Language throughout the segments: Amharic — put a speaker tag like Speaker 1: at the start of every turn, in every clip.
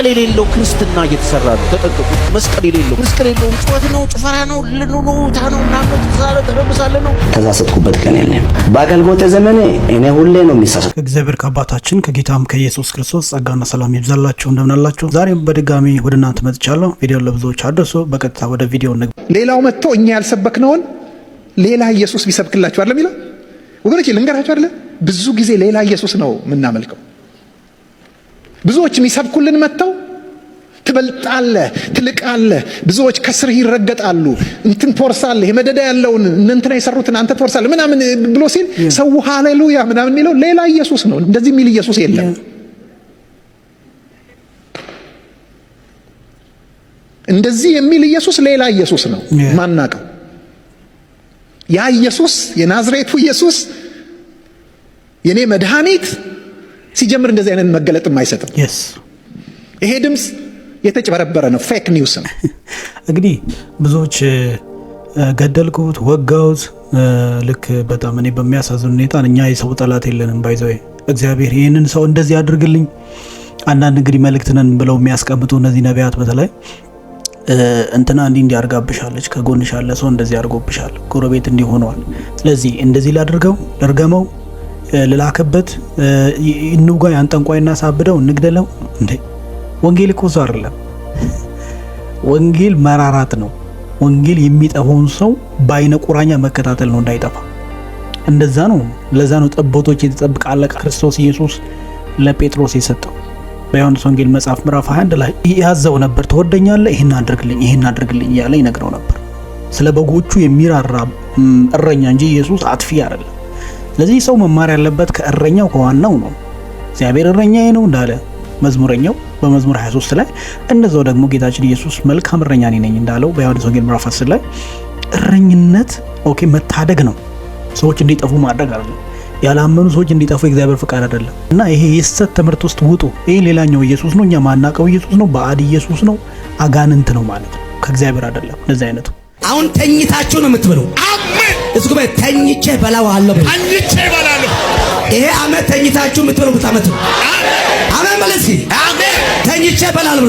Speaker 1: የሌለው ክርስትና እየተሰራ ነው። ተጠንቀቁ። መስቀል የሌለው ጩኸት ነው፣ ጭፈራ ነው፣ ልኑታ ነው፣ ምናምን ተረምሳለ ነው።
Speaker 2: ተሳሳትኩበት ቀን የለም። በአገልግሎት ዘመኔ እኔ ሁሌ ነው የሚሳሳት።
Speaker 3: ከእግዚአብሔር ከአባታችን ከጌታም ከኢየሱስ ክርስቶስ ጸጋና ሰላም ይብዛላችሁ። እንደምናላችሁ ዛሬም በድጋሚ ወደ እናንተ መጥቻለሁ። ቪዲዮን ለብዙዎች አድርሱ። በቀጥታ ወደ ቪዲዮ
Speaker 4: ሌላው መጥቶ እኛ ያልሰበክነውን ሌላ ኢየሱስ ቢሰብክላችሁ አይደለም ይላል። ወገኖቼ ልንገራችሁ አይደለ፣ ብዙ ጊዜ ሌላ ኢየሱስ ነው የምናመልከው። ብዙዎች የሚሰብኩልን መጥተው ትበልጣለህ፣ ትልቃለህ፣ ብዙዎች ከስር ይረገጣሉ፣ እንትን ትወርሳለህ፣ የመደዳ ያለውን እንትና የሰሩትን አንተ ትወርሳለህ ምናምን ብሎ ሲል ሰው ሃሌሉያ ምናምን የሚለው ሌላ ኢየሱስ ነው። እንደዚህ የሚል ኢየሱስ የለም። እንደዚህ የሚል ኢየሱስ ሌላ ኢየሱስ ነው ማናቀው። ያ ኢየሱስ የናዝሬቱ ኢየሱስ የኔ መድኃኒት ሲጀምር እንደዚህ አይነት መገለጥም አይሰጥም። ይሄ ድምፅ የተጨበረበረ ነው፣ ፌክ ኒውስ ነው።
Speaker 3: እንግዲህ ብዙዎች ገደልኩት፣ ወጋውት ልክ በጣም እኔ በሚያሳዝን ሁኔታ እኛ የሰው ጠላት የለንም። ባይዘው እግዚአብሔር ይህንን ሰው እንደዚህ አድርግልኝ። አንዳንድ እንግዲህ መልእክት ነን ብለው የሚያስቀምጡ እነዚህ ነቢያት በተለይ እንትና እንዲህ አርጋብሻለች፣ ከጎንሽ ያለ ሰው እንደዚህ አርጎብሻል፣ ጎረቤት እንዲህ ሆነዋል፣ ስለዚህ እንደዚህ ላድርገው፣ ለርገመው፣ ልላከበት፣ እንውጋ፣ ያንጠንቋይና ሳብደው፣ እንግደለው። እንዴ ወንጌል እኮ ሰው አይደለም። ወንጌል መራራት ነው። ወንጌል የሚጠፋውን ሰው በአይነ ቁራኛ መከታተል ነው እንዳይጠፋ። እንደዛ ነው። ለዛ ነው ጠቦቶች የተጠብቃለ ክርስቶስ ኢየሱስ ለጴጥሮስ የሰጠው። በዮሐንስ ወንጌል መጽሐፍ ምዕራፍ 21 ላይ ያዘው ነበር። ተወደኛለህ፣ ይሄን አድርግልኝ እያለ ይነግረው ነበር። ስለ በጎቹ የሚራራ እረኛ እንጂ ኢየሱስ አጥፊ አይደለም። ስለዚህ ሰው መማር ያለበት ከእረኛው ከዋናው ነው። እግዚአብሔር እረኛዬ ነው እንዳለ መዝሙረኛው በመዝሙር 23 ላይ፣ እንደዛው ደግሞ ጌታችን ኢየሱስ መልካም እረኛ ነኝ እንዳለው በዮሐንስ ወንጌል ምዕራፍ 10 ላይ እረኝነት መታደግ ነው። ሰዎች እንዲጠፉ ማድረግ አይደለም። ያላመኑ ሰዎች እንዲጠፉ የእግዚአብሔር ፍቃድ አይደለም። እና ይሄ የሐሰት ትምህርት ውስጥ ውጡ። ይሄ ሌላኛው ኢየሱስ ነው፣ እኛ ማናቀው ኢየሱስ ነው፣ ባዕድ ኢየሱስ ነው፣ አጋንንት ነው ማለት ነው። ከእግዚአብሔር አይደለም። እንደዚህ አይነቱ
Speaker 5: አሁን ተኝታችሁ ነው የምትበሉ። አሜን። እስኩ ተኝቼ በላዋለሁ። ይሄ አመት ተኝታችሁ የምትበሉት አመት ነው። አሜን ማለት እስኪ አሜን። ተኝቼ በላለሁ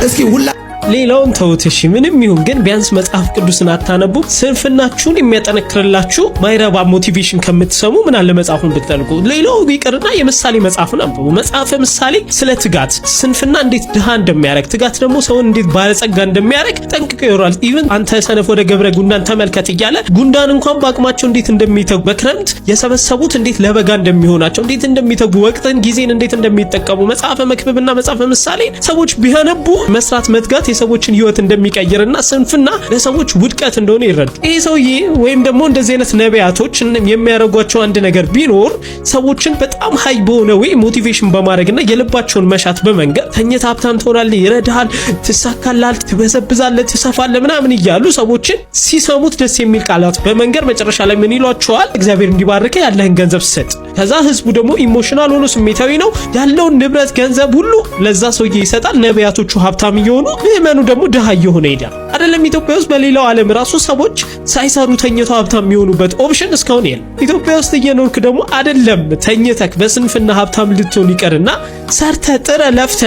Speaker 5: እስኪ ሁላ
Speaker 6: ሌላውን ተውት እሺ፣ ምንም ይሁን ግን ቢያንስ መጽሐፍ ቅዱስን አታነቡ? ስንፍናችሁን የሚያጠነክርላችሁ ማይረባ ሞቲቬሽን ከምትሰሙ ምን አለ መጽሐፉን ብትጠልቁ። ሌላው ቢቀርና የምሳሌ መጽሐፍን አንብቡ። መጽሐፈ ምሳሌ ስለ ትጋት፣ ስንፍና እንዴት ድሃ እንደሚያረግ፣ ትጋት ደግሞ ሰውን እንዴት ባለጸጋ እንደሚያረግ ጠንቅቆ ይወራል። ኢቭን አንተ ሰነፍ ወደ ገብረ ጉንዳን ተመልከት እያለ ጉንዳን እንኳን በአቅማቸው እንዴት እንደሚተጉ፣ በክረምት የሰበሰቡት እንዴት ለበጋ እንደሚሆናቸው፣ እንዴት እንደሚተጉ፣ ወቅትን ጊዜን እንዴት እንደሚጠቀሙ መጽሐፈ መክብብና መጽሐፈ ምሳሌ ሰዎች ቢያነቡ መስራት መትጋት ሰዎችን ህይወት እንደሚቀይርና ስንፍና ለሰዎች ውድቀት እንደሆነ ይረዱ። ይሄ ሰውዬ ወይም ደግሞ እንደዚህ አይነት ነቢያቶች የሚያደርጓቸው አንድ ነገር ቢኖር ሰዎችን በጣም ሃይ በሆነ ወይ ሞቲቬሽን በማድረግና የልባቸውን መሻት በመንገር ተኝተህ ሀብታም ትሆናለህ፣ ይረዳሃል፣ ትሳካልሃል፣ ትበዘብዛለህ፣ ትሰፋለህ ምናምን እያሉ ሰዎችን ሲሰሙት ደስ የሚል ቃላት በመንገር መጨረሻ ላይ ምን ይሏቸዋል? እግዚአብሔር እንዲባርክ ያለህን ገንዘብ ስጥ። ከዛ ህዝቡ ደግሞ ኢሞሽናል ሆኖ ስሜታዊ ነው፣ ያለውን ንብረት ገንዘብ ሁሉ ለዛ ሰውዬ ይሰጣል። ነቢያቶቹ ሀብታም እየሆኑ ምእመኑ ደግሞ ድሃ እየሆነ ይሄዳል። አይደለም ኢትዮጵያ ውስጥ በሌላው ዓለም ራሱ ሰዎች ሳይሰሩ ተኝተው ሀብታም የሚሆኑበት ኦፕሽን እስካሁን የለም። ኢትዮጵያ ውስጥ እየኖርክ ደግሞ አይደለም ተኝተክ በስንፍና ሀብታም ልትሆን ይቀርና ሰርተ ጥረ ለፍተ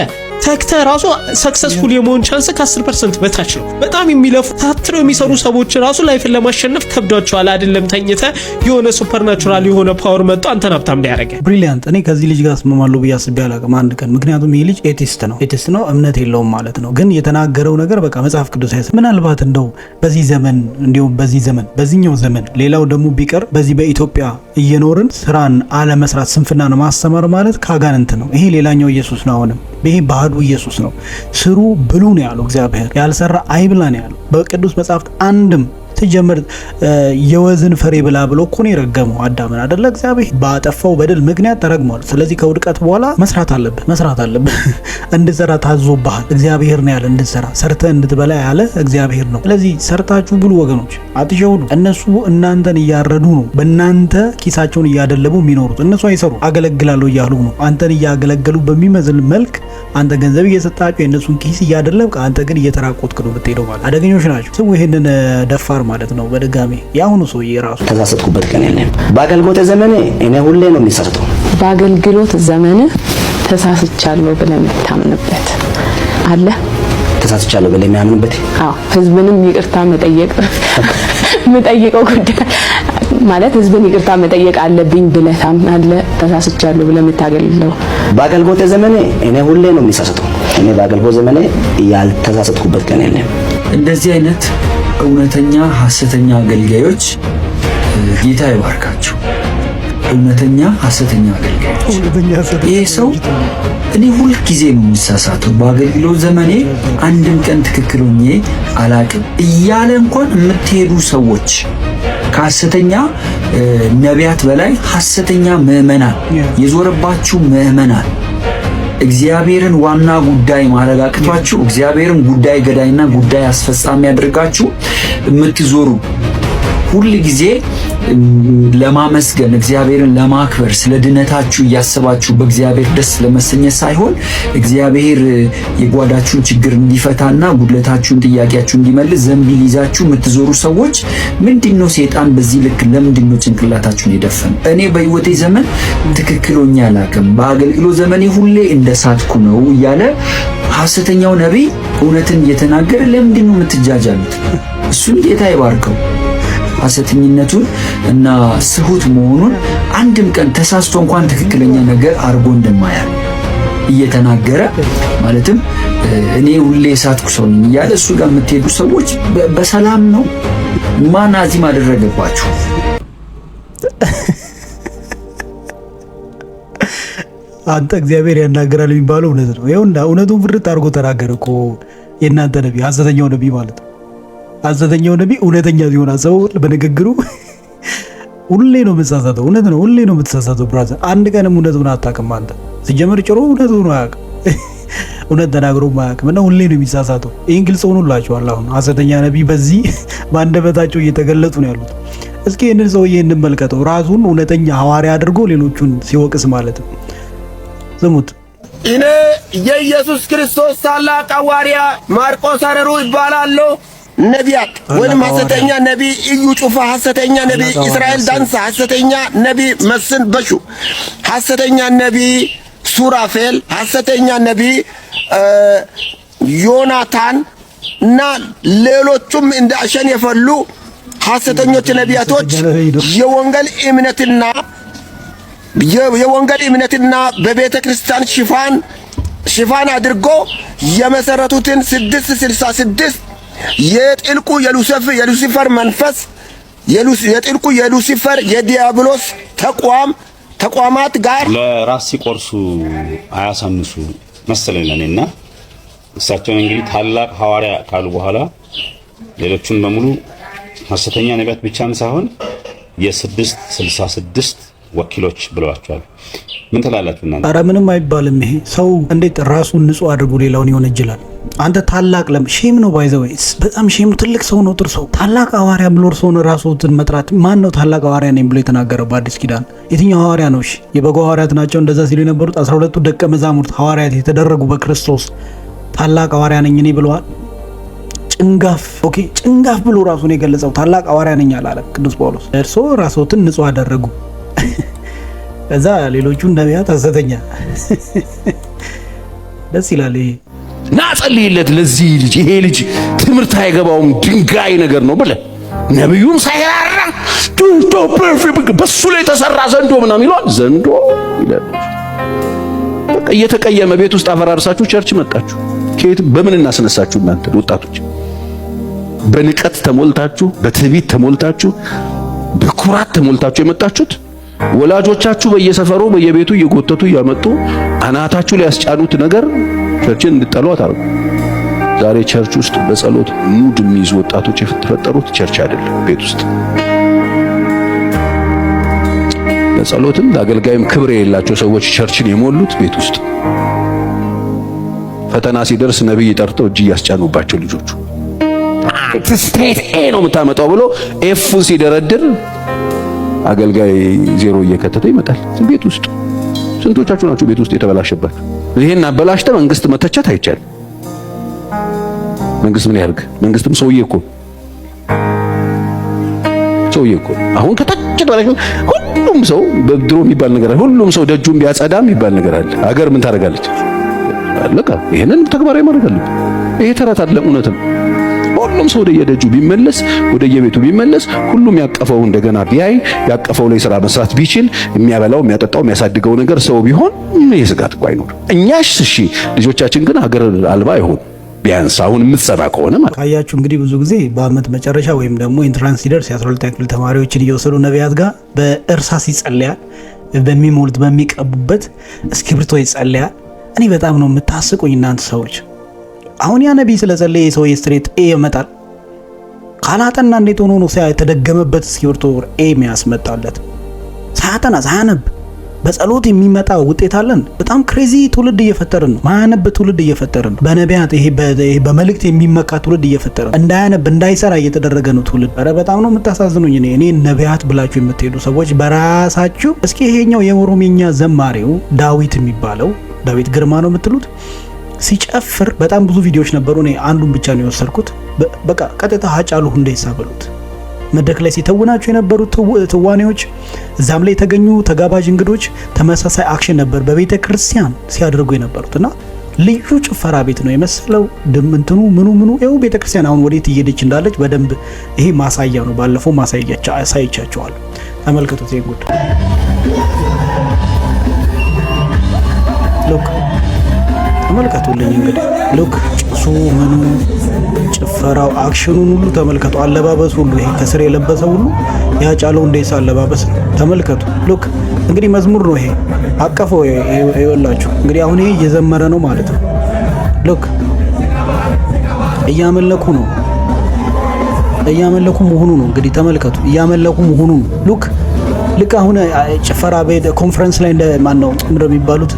Speaker 6: ተክተ ራሱ ሰክሰስፉል የመሆን ቻንስ ከ10% በታች ነው። በጣም የሚለፉ ታትረው የሚሰሩ ሰዎች ራሱ ላይፍን ለማሸነፍ ከብዷቸዋል። አይደለም ተኝተ የሆነ ሱፐርናቹራል የሆነ ፓወር መጥቶ አንተን ሀብታም ያደርገ።
Speaker 3: ብሪሊያንት። እኔ ከዚህ ልጅ ጋር ስማማለሁ ብዬ አስቤ አላውቅም አንድ ቀን። ምክንያቱም ይሄ ልጅ ኤቲስት ነው፣ እምነት የለውም ማለት ነው። ግን የተናገረው ነገር በቃ መጽሐፍ ቅዱስ አይደለም። ምናልባት እንደው በዚህ ዘመን እንዲሁም በዚህኛው ዘመን ሌላው ደግሞ ቢቀር በዚህ በኢትዮጵያ እየኖርን ስራን አለመስራት ስንፍናን ማስተማር ማለት ካጋንንት ነው። ይሄ ሌላኛው ኢየሱስ ነው። አሁንም ይሄ ባህዱ ኢየሱስ ነው። ስሩ ብሉ ነው ያለው እግዚአብሔር። ያልሰራ አይብላ ነው ያለው በቅዱስ መጽሐፍት። አንድም ትጀምር የወዝን ፍሬ ብላ ብሎ እኮ ነው የረገመው አዳምን አይደለ? እግዚአብሔር ባጠፋው በደል ምክንያት ተረግሟል። ስለዚህ ከውድቀት በኋላ መስራት አለብህ። እንድትሰራ ታዞብሃል። እግዚአብሔር ነው ያለ እንድትሰራ፣ ሰርተህ እንድትበላ ያለ እግዚአብሔር ነው። ስለዚህ ሰርታችሁ ብሉ ወገኖች፣ አትሸውዱ። እነሱ እናንተን እያረዱ ነው፣ በእናንተ ኪሳቸውን እያደለቡ የሚኖሩት። እነሱ አይሰሩ አገለግላለሁ እያሉ ነው። አንተን እያገለገሉ በሚመስል መልክ አንተ ገንዘብ እየሰጣቸው የእነሱን ኪስ እያደለብክ፣ አንተ ግን እየተራቆትክ ነው የምትሄደው። ማለት አደገኞች ናቸው። ሰው ይሄንን ደፋር ማለት ነው። በድጋሚ ያሁኑ ሰውዬ ራሱ
Speaker 2: ተሳሳትኩበት ቀን የለም። በአገልግሎት ዘመኔ እኔ ሁሌ ነው የሚሳሳተው።
Speaker 7: በአገልግሎት ዘመንህ ተሳስቻለሁ ብለህ የምታምንበት አለ?
Speaker 2: ተሳስቻለሁ ብለህ የሚያምንበት?
Speaker 7: አዎ፣ ህዝብንም ይቅርታ መጠየቀው ጉዳይ ማለት ህዝብን ይቅርታ መጠየቅ አለብኝ ብለህ ታምናለህ? ተሳስቻለሁ ብለህ የምታገለው?
Speaker 2: በአገልግሎት ዘመኔ እኔ ሁሌ ነው የሚሳሳተው። እኔ በአገልግሎት ዘመኔ ያልተሳሳትኩበት ቀን የለም።
Speaker 8: እንደዚህ አይነት እውነተኛ ሐሰተኛ አገልጋዮች ጌታ ይባርካቸው። እውነተኛ ሐሰተኛ አገልጋዮች። ይሄ ሰው እኔ ሁል ጊዜ ነው የሚሳሳተው፣ በአገልግሎት ዘመኔ አንድም ቀን ትክክል ሆኜ አላቅም እያለ እንኳን የምትሄዱ ሰዎች ከሐሰተኛ ነቢያት በላይ ሐሰተኛ ምዕመናን የዞረባችሁ ምዕመናን እግዚአብሔርን ዋና ጉዳይ ማድረግ አቅቷችሁ እግዚአብሔርን ጉዳይ ገዳይና ጉዳይ አስፈጻሚ ያድርጋችሁ የምትዞሩ ሁል ጊዜ ለማመስገን እግዚአብሔርን ለማክበር ስለ ድነታችሁ እያሰባችሁ በእግዚአብሔር ደስ ለመሰኘት ሳይሆን እግዚአብሔር የጓዳችሁን ችግር እንዲፈታና ጉድለታችሁን ጥያቄያችሁን እንዲመልስ ዘንቢል ይዛችሁ የምትዞሩ ሰዎች ምንድነው ሰይጣን በዚህ ልክ ለምንድነው ጭንቅላታችሁን የደፈነ? እኔ በህይወቴ ዘመን ትክክል ሆኜ አላውቅም፣ በአገልግሎት ዘመኔ ሁሌ እንደሳትኩ ነው እያለ ሐሰተኛው ነቢይ እውነትን እየተናገረ ለምንድነው የምትጃጃሉት? እሱን ጌታ ይባርከው። ሐሰተኝነቱን እና ስሁት መሆኑን አንድም ቀን ተሳስቶ እንኳን ትክክለኛ ነገር አርጎ እንደማያል እየተናገረ ማለትም እኔ ሁሌ ሳትኩ ሰው ነኝ እያለ እሱ ጋር የምትሄዱ ሰዎች በሰላም ነው። ማን አዚም አደረገባችሁ?
Speaker 3: አንተ እግዚአብሔር ያናገራል የሚባለው እውነት ነው። ይኸውና እውነቱን ፍርጥ አድርጎ ተናገረ እኮ የእናንተ ነቢይ፣ ሐሰተኛው ነቢይ ማለት ነው። ሐሰተኛው ነቢይ እውነተኛ ሲሆን ሰው በንግግሩ ሁሌ ነው የምትሳሳተው። እውነት ነው፣ ሁሌ ነው የምትሳሳተው ብራዘር። አንድ ቀንም እውነቱን አታውቅም አንተ። ሲጀመር ጭሮ እውነቱን አያውቅም፣ እውነት ተናግሮ አያውቅም እና ሁሌ ነው የሚሳሳተው። ይህን ግልጽ ሆኖላችኋል። አሁን ሐሰተኛ ነቢይ በዚህ በአንደበታቸው እየተገለጡ ነው ያሉት። እስኪ ይህንን ሰውዬ እንመልከተው፣ ራሱን እውነተኛ ሐዋርያ አድርጎ ሌሎቹን ሲወቅስ ማለት ነው። ስሙት።
Speaker 9: እኔ የኢየሱስ ክርስቶስ ታላቅ ሐዋርያ ማርቆስ አረሩ ይባላለሁ። ነቢያት ወይም ሐሰተኛ ነቢይ እዩ ጩፋ፣ ሐሰተኛ ነቢይ እስራኤል ዳንሳ፣ ሐሰተኛ ነቢይ መስን በሹ፣ ሐሰተኛ ነቢይ ሱራፌል፣ ሐሰተኛ ነቢይ ዮናታን እና ሌሎቹም እንደ አሸን የፈሉ ሐሰተኞች ነቢያቶች የወንጌል እምነትና በቤተ ክርስቲያን ሽፋን አድርጎ የመሰረቱትን 666 የጥልቁ የሉሲፈር መንፈስ የጥልቁ የሉሲፈር የዲያብሎስ ተቋማት ጋር
Speaker 10: ለራስ ሲቆርሱ አያሳንሱ መሰለኝ ለኔና እሳቸውን እንግዲህ ታላቅ ሐዋርያ ካሉ በኋላ ሌሎቹን በሙሉ ሐሰተኛ ነቢያት ብቻም ሳይሆን የ666 ወኪሎች ብለዋቸዋል። ምን ትላላችሁ እናንተ?
Speaker 3: ኧረ ምንም አይባልም። ይሄ ሰው እንዴት ራሱን ንጹህ አድርጎ ሌላውን ይወነጅላል? አንተ ታላቅ ሼም ነው ባይዘው፣ በጣም ሼም ነው። ትልቅ ሰው ነው ጥርሶ ታላቅ ሐዋርያ ብሎ እርሶን ራስዎትን መጥራት። ማን ነው ታላቅ ሐዋርያ ነኝ ብሎ የተናገረው በአዲስ ኪዳን? የትኛው ሐዋርያ ነው? እሺ የበጎ ሐዋርያት ናቸው እንደዛ ሲሉ የነበሩት 12ቱ ደቀ መዛሙርት ሐዋርያት የተደረጉ በክርስቶስ ታላቅ ሐዋርያ ነኝ እኔ ብለዋል። ጭንጋፍ ጭንጋፍ ብሎ ራሱን የገለጸው ታላቅ ሐዋርያ ነኝ አላለም ቅዱስ ጳውሎስ። እርሶ ራስዎትን ንጹህ አደረጉ፣ እዛ ሌሎቹን ነቢያት ሐሰተኛ። ደስ ይላል። ይሄ
Speaker 1: ና ጸልይለት ለዚህ ልጅ፣ ይሄ ልጅ ትምህርት አይገባውም ድንጋይ ነገር ነው ብለህ ነብዩም ሳይራራ ዱንቶ ፐርፌክት በሱ ላይ ተሰራ ዘንዶ ምናምን ይሏል። ዘንዶ ይላል። በቃ እየተቀየመ ቤት ውስጥ አፈራርሳችሁ ቸርች መጣችሁ። ከየት በምን እናስነሳችሁ? እናንተ ወጣቶች በንቀት ተሞልታችሁ፣ በትዕቢት ተሞልታችሁ፣ በኩራት ተሞልታችሁ የመጣችሁት ወላጆቻችሁ በየሰፈሩ በየቤቱ እየጎተቱ እያመጡ አናታችሁ ላይ ያስጫኑት ነገር ቸርችን እንድጠሉ አታርጉ። ዛሬ ቸርች ውስጥ በጸሎት ሙድ የሚይዙ ወጣቶች የተፈጠሩት ቸርች አይደለም፣ ቤት ውስጥ ለጸሎትም ለአገልጋይም ክብር የሌላቸው ሰዎች ቸርችን የሞሉት ቤት ውስጥ ፈተና ሲደርስ ነብይ ጠርተው እጅ እያስጫኑባቸው ልጆቹ ስትሬት ኤ ነው የምታመጣው ብሎ ኤፉን ሲደረድር አገልጋይ ዜሮ እየከተተ ይመጣል። ቤት ውስጥ ስንቶቻችሁ ናችሁ ቤት ውስጥ የተበላሸባችሁ? ይሄን አበላሽተ መንግስት መተቸት አይቻልም። መንግስት ምን ያርግ? መንግስትም ሰውዬ እኮ ሰውዬ እኮ አሁን ከታች ድረስ ሁሉም ሰው በድሮ የሚባል ነገር አለ። ሁሉም ሰው ደጁን ቢያጸዳ የሚባል ነገር አለ። አገር ምን ታደርጋለች? አለቃ ይሄንን ተግባራዊ ማድረግ አለብን። ይሄ ተረት አይደለም፣ እውነት ነው። ሁሉም ሰው ወደ የደጁ ቢመለስ፣ ወደ የቤቱ ቢመለስ፣ ሁሉም ያቀፈው እንደገና ቢያይ፣ ያቀፈው ላይ ስራ መስራት ቢችል፣ የሚያበላው የሚያጠጣው የሚያሳድገው ነገር ሰው ቢሆን ይሄ ስጋት እኮ አይኖር። እኛሽ እሺ፣ ልጆቻችን ግን ሀገር አልባ አይሆን። ቢያንስ አሁን የምትሰራ ከሆነ ማለት
Speaker 3: ካያችሁ እንግዲህ ብዙ ጊዜ በአመት መጨረሻ ወይም ደግሞ ኢንትራንስ ሲደርስ የ12ኛ ክፍል ተማሪዎችን እየወሰዱ ነቢያት ጋር በእርሳስ ይጸልያል፣ በሚሞሉት በሚቀቡበት እስክሪብቶ ይጸልያል። እኔ በጣም ነው የምታስቁኝ እናንተ ሰዎች። አሁን ያ ነቢይ ስለጸለየ ሰው ስትሬት ኤ ይመጣል። ካላጠና እንዴት ሆኖ ነው የተደገመበት እስክሪብቶ ኤ የሚያስመጣለት? ሳያጠና ሳያነብ በጸሎት የሚመጣ ውጤት አለን። በጣም ክሬዚ ትውልድ እየፈጠርን ነው። ማያነብ ትውልድ እየፈጠርን ነው። በነቢያት ይሄ በመልእክት የሚመካ ትውልድ እየፈጠርን ነው። እንዳያነብ እንዳይሰራ እየተደረገ ነው ትውልድ። ኧረ በጣም ነው የምታሳዝኑኝ። እኔ ነቢያት ብላችሁ የምትሄዱ ሰዎች በራሳችሁ እስኪ ይሄኛው የኦሮምኛ ዘማሪው ዳዊት የሚባለው ዳዊት ግርማ ነው የምትሉት ሲጨፍር በጣም ብዙ ቪዲዮዎች ነበሩ። እኔ አንዱን ብቻ ነው የወሰድኩት። በቃ ቀጥታ ሃጫሉ ሁንዴሳ በሉት መድረክ ላይ ሲተውናቸው የነበሩት ትዋኔዎች፣ እዛም ላይ የተገኙ ተጋባዥ እንግዶች ተመሳሳይ አክሽን ነበር በቤተ ክርስቲያን ሲያደርጉ የነበሩትና ልዩ ጭፈራ ቤት ነው የመሰለው። ድምንትኑ ምኑ ይኸው ቤተ ክርስቲያን አሁን ወዴት እየሄደች እንዳለች በደንብ ይሄ ማሳያ ነው። ባለፈው አሳይቻቸዋለሁ። ተመልከቱት። ይሄ ጉድ ሉክ ተመልከቱልኝ። እንግዲህ ሉክ ጭሱ ምኑ ጭፈራው አክሽኑን ሁሉ ተመልከቱ። አለባበስ ሁሉ ይሄ ከስር የለበሰው ሁሉ ያጫለው ሁንዴሳ አለባበስ ነው። ተመልከቱ። ሉክ እንግዲህ መዝሙር ነው ይሄ አቀፈው። ይወላችሁ እንግዲህ አሁን ይሄ እየዘመረ ነው ማለት ነው። ሉክ እያመለኩ ነው። እያመለኩ መሆኑ ነው። እንግዲህ ተመልከቱ። እያመለኩ መሆኑ ነው። ሉክ ልክ አሁን ጭፈራ ቤት ኮንፈረንስ ላይ እንደ ማን ነው ምንድነው የሚባሉት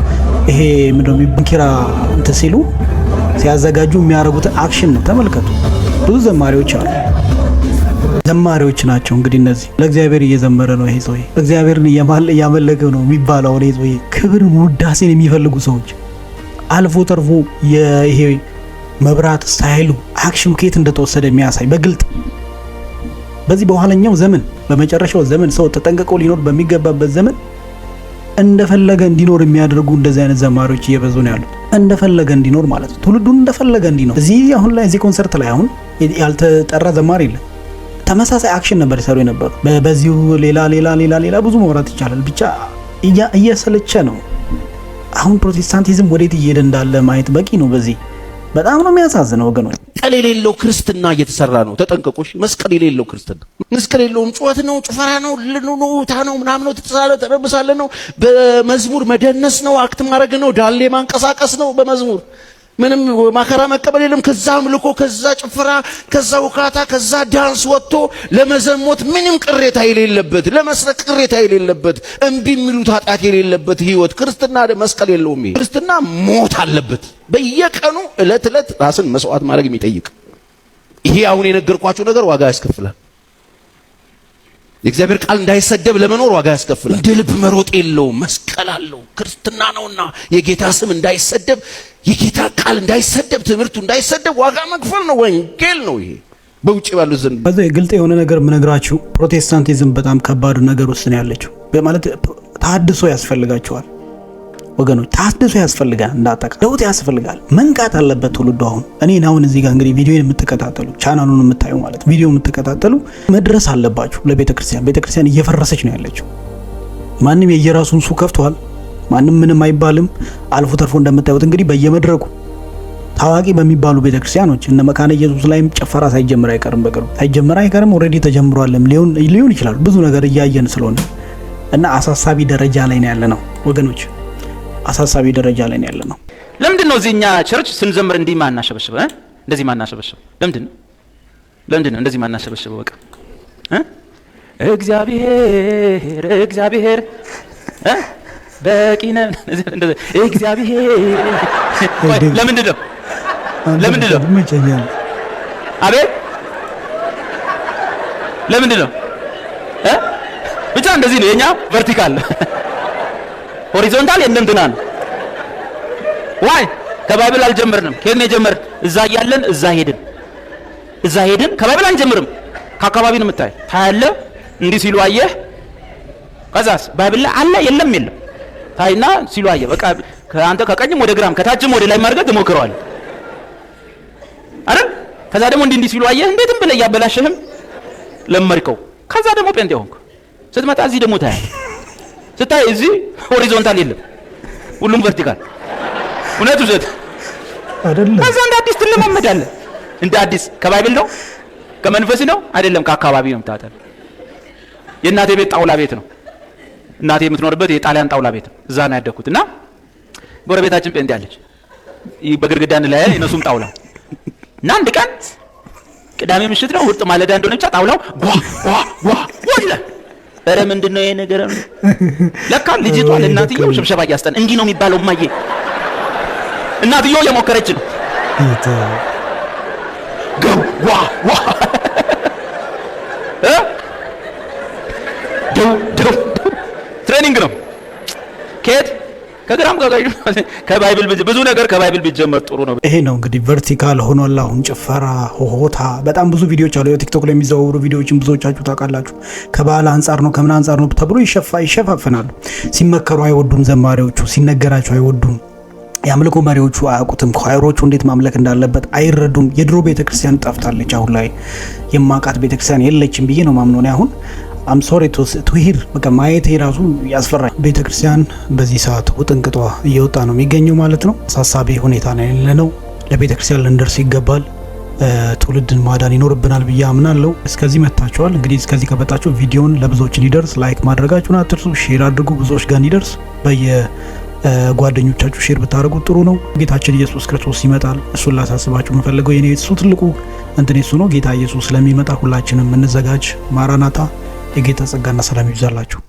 Speaker 3: ይሄ ምንድነው ኪራ እንትን ሲሉ ሲያዘጋጁ የሚያደርጉት አክሽን ነው። ተመልከቱ። ብዙ ዘማሪዎች አሉ። ዘማሪዎች ናቸው እንግዲህ እነዚህ። ለእግዚአብሔር እየዘመረ ነው ይሄ ሰውዬ። እግዚአብሔርን እያመለከ ነው የሚባለው ይሄ ሰውዬ። ክብርን ውዳሴን የሚፈልጉ ሰዎች አልፎ ተርፎ ይሄ መብራት ስታይሉ አክሽኑ ከየት እንደተወሰደ የሚያሳይ በግልጥ በዚህ በኋለኛው ዘመን በመጨረሻው ዘመን ሰው ተጠንቅቆ ሊኖር በሚገባበት ዘመን እንደፈለገ እንዲኖር የሚያደርጉ እንደዚህ አይነት ዘማሪዎች እየበዙ ነው ያሉት። እንደፈለገ እንዲኖር ማለት ነው። ትውልዱን እንደፈለገ እንዲኖር። እዚህ አሁን ላይ እዚህ ኮንሰርት ላይ አሁን ያልተጠራ ዘማሪ የለም። ተመሳሳይ አክሽን ነበር ይሰሩ የነበሩ። በዚሁ ሌላ ብዙ ማውራት ይቻላል። ብቻ እየሰለቸ ነው። አሁን ፕሮቴስታንቲዝም ወዴት እየሄደ እንዳለ ማየት በቂ ነው። በዚህ በጣም ነው የሚያሳዝነው ወገኖች።
Speaker 1: መስቀል የሌለው ክርስትና እየተሰራ ነው። ተጠንቀቁሽ። መስቀል የሌለው ክርስትና መስቀል የለውም። ጩኸት ነው፣ ጭፈራ ነው፣ ልኑታ ነው፣ ምናምን ነው፣ ተተሳለ ተረብሳለ ነው። በመዝሙር መደነስ ነው፣ አክት ማድረግ ነው፣ ዳሌ ማንቀሳቀስ ነው። በመዝሙር ምንም ማከራ መቀበል የለም። ከዛ አምልኮ፣ ከዛ ጭፈራ፣ ከዛ ውካታ፣ ከዛ ዳንስ ወጥቶ ለመዘሞት ምንም ቅሬታ የሌለበት፣ ለመስረቅ ቅሬታ የሌለበት፣ እምቢ የሚሉት ኃጢአት የሌለበት ህይወት ክርስትና መስቀል የለውም። ይሄ ክርስትና ሞት አለበት። በየቀኑ እለት ራስን መስዋዕት ማድረግ የሚጠይቅ ይሄ አሁን የነገርኳችሁ ነገር ዋጋ ያስከፍላል። የእግዚአብሔር ቃል እንዳይሰደብ ለመኖር ዋጋ ያስከፍላል። እንደ ልብ መሮጥ የለውም። መስቀል አለው። ክርስትና ነውና የጌታ ስም እንዳይሰደብ፣ የጌታ ቃል እንዳይሰደብ፣ ትምህርቱ እንዳይሰደብ ዋጋ መክፈል ነው። ወንጌል ነው ይሄ። በውጭ ባሉ ዘንድ
Speaker 3: በዚህ ግልጽ የሆነ ነገር ምነግራችሁ፣ ፕሮቴስታንቲዝም በጣም ከባድ ነገር ውስጥ ነው ያለችው። በማለት ታድሶ ያስፈልጋቸዋል ወገኖች፣ ታድሶ ያስፈልጋል። እንዳጠቃ ለውጥ ያስፈልጋል። መንቃት አለበት ትውልዱ። አሁን እዚህ ጋር እንግዲህ ቪዲዮን የምትከታተሉ ቻናሉን የምታዩ ማለት ቪዲዮ የምትከታተሉ መድረስ አለባችሁ ለቤተክርስቲያን። ቤተክርስቲያን እየፈረሰች ነው ያለችው። ማንም የየራሱን ሱቅ ከፍቷል። ማንም ምንም አይባልም። አልፎ ተርፎ እንደምታዩት እንግዲህ በየመድረኩ ታዋቂ በሚባሉ ቤተክርስቲያኖች እነ መካነ ኢየሱስ ላይም ጨፈራ ሳይጀምር አይቀርም። በቅርቡ ሳይጀምር አይቀርም። ኦሬዲ ተጀምሯልም ሊሆን ይችላል። ብዙ ነገር እያየን ስለሆነ እና አሳሳቢ ደረጃ ላይ ነው ያለ ነው ወገኖች። አሳሳቢ ደረጃ ላይ ነው ያለ ነው።
Speaker 11: ለምንድን ነው እዚህኛ ቸርች ስንዘምር እንዲህ ማናሸበሽበ? እንደዚህ ማናሸበሽበ? ለምንድን ነው እንደዚህ ማናሸበሽበ? በቃ እግዚአብሔር በቂ ነው። እግዚአብሔር ለምንድን ነው አቤት ለምንድን ነው ብቻ እንደዚህ ነው። የኛ ቨርቲካል ሆሪዞንታል የእንትናን ዋይ ከባይብል አልጀመርንም። ከየት ጀመር? እዛ እያለን እዛ ሄድን ከባይብል አንጀምርም። ከአካባቢ ነው የምታይ ታያለ። እንዲህ ሲሉ አየህ። ከዛስ ባይብል ላይ አለ የለም የለም ታይና ሲሉ አየህ። በቃ አንተ ከቀኝም ወደ ግራም ከታችም ወደ ላይ ማድረግ ትሞክረዋለህ አይደል? ከዛ ደግሞ እንዲህ ሲሉ አየህ። እንዴትም ብለህ ያበላሽህም ለመርከው። ከዛ ደግሞ ጴንጤ ሆንክ። ስትመጣ እዚህ ደግሞ ታያለህ። ስታይ እዚህ ሆሪዞንታል የለም፣ ሁሉም ቨርቲካል። እውነቱ ዘት
Speaker 3: አይደለም።
Speaker 11: ከዛ እንደ አዲስ ትለማመዳለህ። እንደ አዲስ ከባይብል ነው ከመንፈስ ነው አይደለም፣ ከአካባቢ ነው የምታጠል። የእናቴ ቤት ጣውላ ቤት ነው። እናቴ የምትኖርበት የጣሊያን ጣውላ ቤት ነው። እዛ ነው ያደኩት። እና ጎረቤታችን ጴንጤ አለች። በግድግዳ እንለያለን፣ የነሱም ጣውላ እና አንድ ቀን ቅዳሜ ምሽት ነው ውርጥ ማለዳ እንደሆነ ብቻ ጣውላው ዋ ይላል። ኧረ ምንድነው ይሄ ነገር? ለካ ልጅቷ ለእናትየው ሽብሸባ እያስጠን እንዲህ ነው የሚባለው። እማዬ እናትየው የሞከረች ነው። ዋ ትሬኒንግ ነው። ከየት ከግራም ከባይብል ብዙ ነገር ከባይብል ቢጀመር ጥሩ ነው።
Speaker 3: ይሄ ነው እንግዲህ ቨርቲካል ሆኗል። አሁን ጭፈራ፣ ሆሆታ፣ በጣም ብዙ ቪዲዮዎች አሉ። ቲክቶክ ላይ የሚዘዋወሩ ቪዲዮዎችን ብዙዎቻችሁ ታውቃላችሁ። ከባህል አንጻር ነው ከምን አንጻር ነው ተብሎ ይሸፋፈናሉ። ሲመከሩ አይወዱም ዘማሪዎቹ፣ ሲነገራቸው አይወዱም። የአምልኮ መሪዎቹ አያውቁትም። ኳይሮቹ እንዴት ማምለክ እንዳለበት አይረዱም። የድሮ ቤተክርስቲያን ጠፍታለች። አሁን ላይ የማቃት ቤተክርስቲያን የለችም ብዬ ነው ማምኖ። አሁን አም ሶሪ ቱ ሂር በቃ ማየት ራሱ ያስፈራኝ። ቤተክርስቲያን በዚህ ሰዓት ውጥንቅጧ እየወጣ ነው የሚገኘው ማለት ነው። አሳሳቢ ሁኔታ ነው ያለነው። ለቤተክርስቲያን ልንደርስ ይገባል። ትውልድን ማዳን ይኖርብናል ብዬ አምናለሁ። እስከዚህ መጥታችኋል። እንግዲህ እስከዚህ ከመጣችሁ ቪዲዮን ለብዙዎች እንዲደርስ ላይክ ማድረጋችሁን አትርሱ። ሼር አድርጉ፣ ብዙዎች ጋር እንዲደርስ ጓደኞቻችሁ ሼር ብታደርጉ ጥሩ ነው። ጌታችን ኢየሱስ ክርስቶስ ይመጣል። እሱን ላሳስባችሁ የምፈልገው የኔ እሱ ትልቁ እንትን እሱ ነው። ጌታ ኢየሱስ ስለሚመጣ ሁላችንም እንዘጋጅ። ማራናታ። የጌታ ጸጋና ሰላም ይብዛላችሁ።